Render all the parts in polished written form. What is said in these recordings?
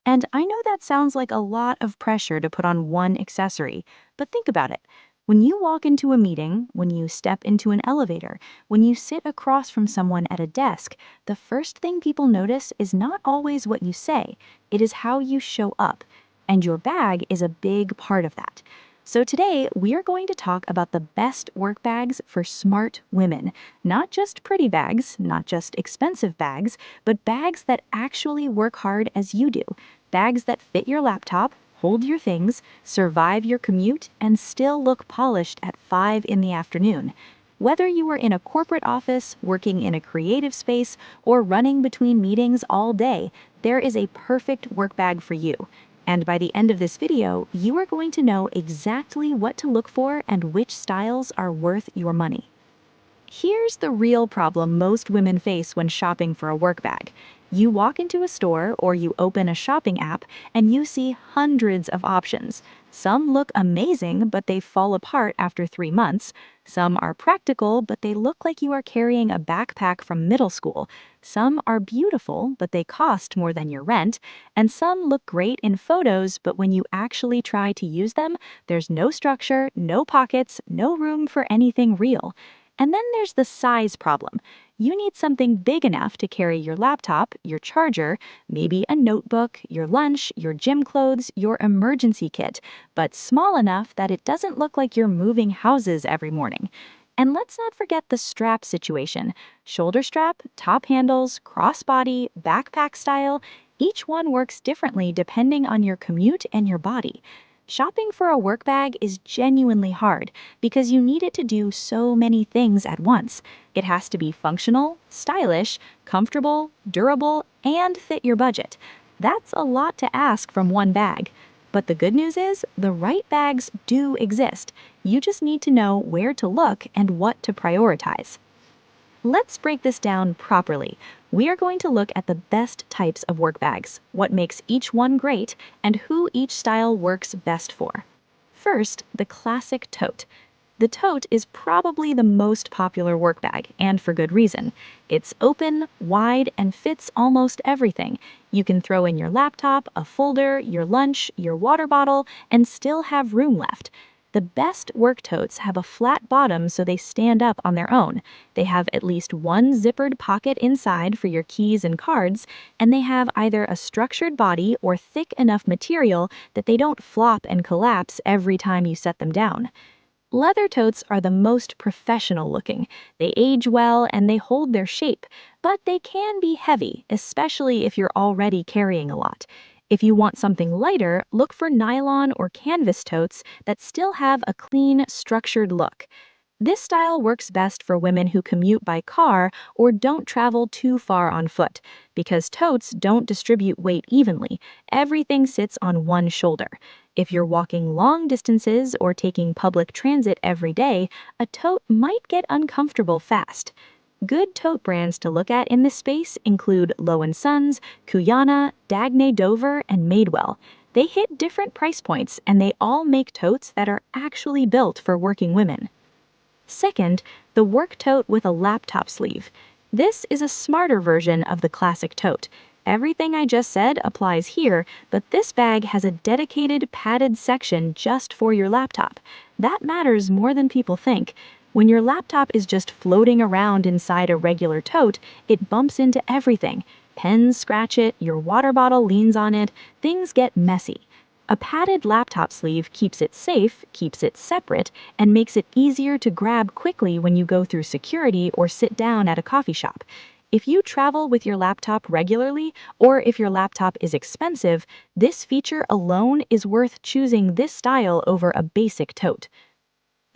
And I know that sounds like a lot of pressure to put on one accessory, but think about it. When you walk into a meeting, when you step into an elevator, when you sit across from someone at a desk, the first thing people notice is not always what you say, it is how you show up. And your bag is a big part of that. So today, we are going to talk about the best work bags for smart women. Not just pretty bags, not just expensive bags, but bags that actually work hard as you do. Bags that fit your laptop, hold your things, survive your commute, and still look polished at 5 in the afternoon. Whether you are in a corporate office, working in a creative space, or running between meetings all day, there is a perfect work bag for you. And by the end of this video, you are going to know exactly what to look for and which styles are worth your money. Here's the real problem most women face when shopping for a work bag. You walk into a store or you open a shopping app and you see hundreds of options. Some look amazing, but they fall apart after 3 months. Some are practical, but they look like you are carrying a backpack from middle school. Some are beautiful, but they cost more than your rent. And some look great in photos, but when you actually try to use them, there's no structure, no pockets, no room for anything real. And then there's the size problem. You need something big enough to carry your laptop, your charger, maybe a notebook, your lunch, your gym clothes, your emergency kit, but small enough that it doesn't look like you're moving houses every morning. And let's not forget the strap situation. Shoulder strap, top handles, crossbody, backpack style, each one works differently depending on your commute and your body. Shopping for a work bag is genuinely hard because you need it to do so many things at once. It has to be functional, stylish, comfortable, durable, and fit your budget. That's a lot to ask from one bag. But the good news is, the right bags do exist. You just need to know where to look and what to prioritize. Let's break this down properly. We are going to look at the best types of work bags, what makes each one great, and who each style works best for. First, the classic tote. The tote is probably the most popular work bag, and for good reason. It's open, wide, and fits almost everything. You can throw in your laptop, a folder, your lunch, your water bottle, and still have room left. The best work totes have a flat bottom so they stand up on their own. They have at least one zippered pocket inside for your keys and cards, and they have either a structured body or thick enough material that they don't flop and collapse every time you set them down. Leather totes are the most professional looking. They age well and they hold their shape, but they can be heavy, especially if you're already carrying a lot. If you want something lighter, look for nylon or canvas totes that still have a clean, structured look. This style works best for women who commute by car or don't travel too far on foot, because totes don't distribute weight evenly. Everything sits on one shoulder. If you're walking long distances or taking public transit every day, a tote might get uncomfortable fast. Good tote brands to look at in this space include Low & Sons, Kuyana, Dagne Dover, and Madewell. They hit different price points and they all make totes that are actually built for working women. Second, the work tote with a laptop sleeve. This is a smarter version of the classic tote. Everything I just said applies here, but this bag has a dedicated padded section just for your laptop. That matters more than people think. When your laptop is just floating around inside a regular tote, it bumps into everything. Pens scratch it, your water bottle leans on it, things get messy. A padded laptop sleeve keeps it safe, keeps it separate, and makes it easier to grab quickly when you go through security or sit down at a coffee shop. If you travel with your laptop regularly, or if your laptop is expensive, this feature alone is worth choosing this style over a basic tote.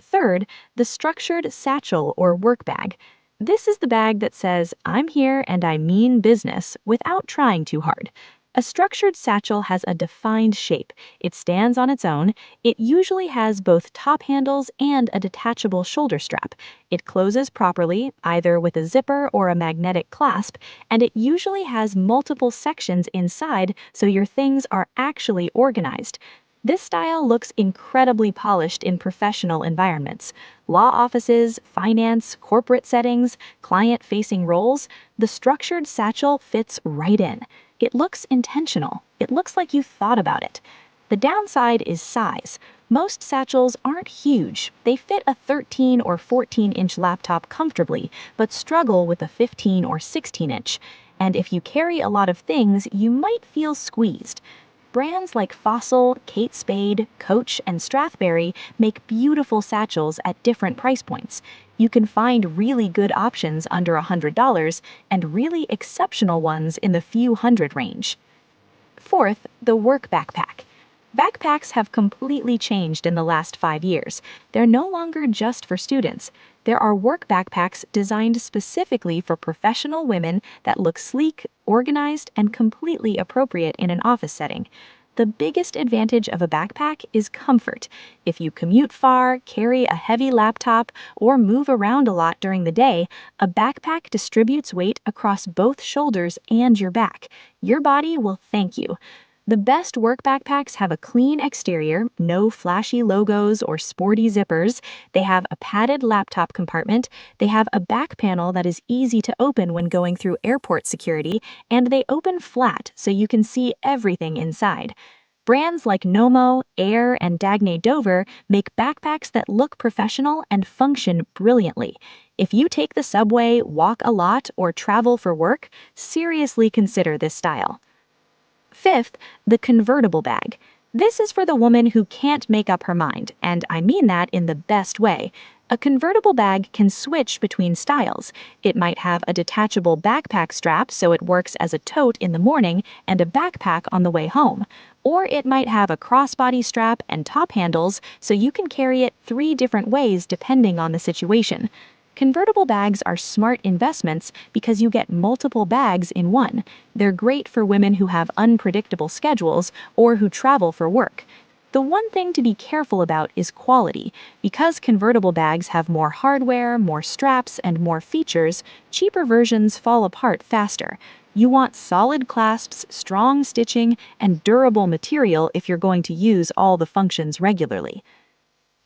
Third, the structured satchel or work bag. This is the bag that says, "I'm here and I mean business," without trying too hard. A structured satchel has a defined shape. It stands on its own. It usually has both top handles and a detachable shoulder strap. It closes properly, either with a zipper or a magnetic clasp, and it usually has multiple sections inside so your things are actually organized. This style looks incredibly polished in professional environments. Law offices, finance, corporate settings, client-facing roles, the structured satchel fits right in. It looks intentional. It looks like you thought about it. The downside is size. Most satchels aren't huge. They fit a 13 or 14-inch laptop comfortably, but struggle with a 15 or 16-inch. And if you carry a lot of things, you might feel squeezed. Brands like Fossil, Kate Spade, Coach, and Strathberry make beautiful satchels at different price points. You can find really good options under $100 and really exceptional ones in the few hundred range. Fourth, the work backpack. Backpacks have completely changed in the last 5 years. They're no longer just for students. There are work backpacks designed specifically for professional women that look sleek, organized, and completely appropriate in an office setting. The biggest advantage of a backpack is comfort. If you commute far, carry a heavy laptop, or move around a lot during the day, a backpack distributes weight across both shoulders and your back. Your body will thank you. The best work backpacks have a clean exterior, no flashy logos or sporty zippers. They have a padded laptop compartment. They have a back panel that is easy to open when going through airport security, and they open flat so you can see everything inside. Brands like Nomo, Air, and Dagnay Dover make backpacks that look professional and function brilliantly. If you take the subway, walk a lot, or travel for work, seriously consider this style. Fifth, the convertible bag. This is for the woman who can't make up her mind, and I mean that in the best way. A convertible bag can switch between styles. It might have a detachable backpack strap so it works as a tote in the morning and a backpack on the way home. Or it might have a crossbody strap and top handles so you can carry it 3 different ways depending on the situation. Convertible bags are smart investments because you get multiple bags in one. They're great for women who have unpredictable schedules or who travel for work. The one thing to be careful about is quality. Because convertible bags have more hardware, more straps, and more features, cheaper versions fall apart faster. You want solid clasps, strong stitching, and durable material if you're going to use all the functions regularly.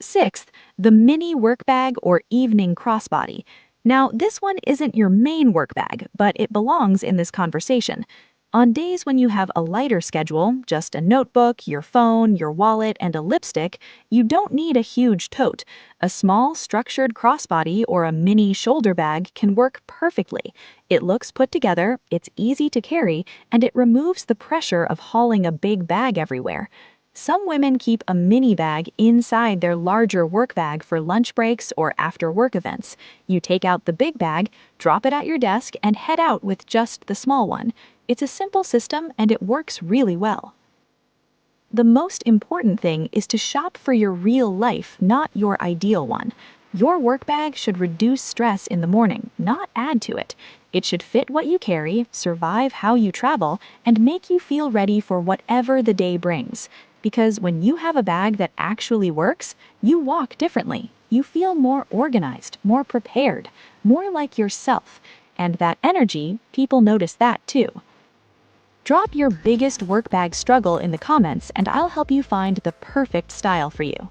Sixth, the mini work bag or evening crossbody. Now, this one isn't your main work bag, but it belongs in this conversation. On days when you have a lighter schedule, just a notebook, your phone, your wallet, and a lipstick, you don't need a huge tote. A small, structured crossbody or a mini shoulder bag can work perfectly. It looks put together, it's easy to carry, and it removes the pressure of hauling a big bag everywhere. Some women keep a mini bag inside their larger work bag for lunch breaks or after work events. You take out the big bag, drop it at your desk, and head out with just the small one. It's a simple system and it works really well. The most important thing is to shop for your real life, not your ideal one. Your work bag should reduce stress in the morning, not add to it. It should fit what you carry, survive how you travel, and make you feel ready for whatever the day brings. Because when you have a bag that actually works, you walk differently. You feel more organized, more prepared, more like yourself. And that energy, people notice that too. Drop your biggest work bag struggle in the comments and I'll help you find the perfect style for you.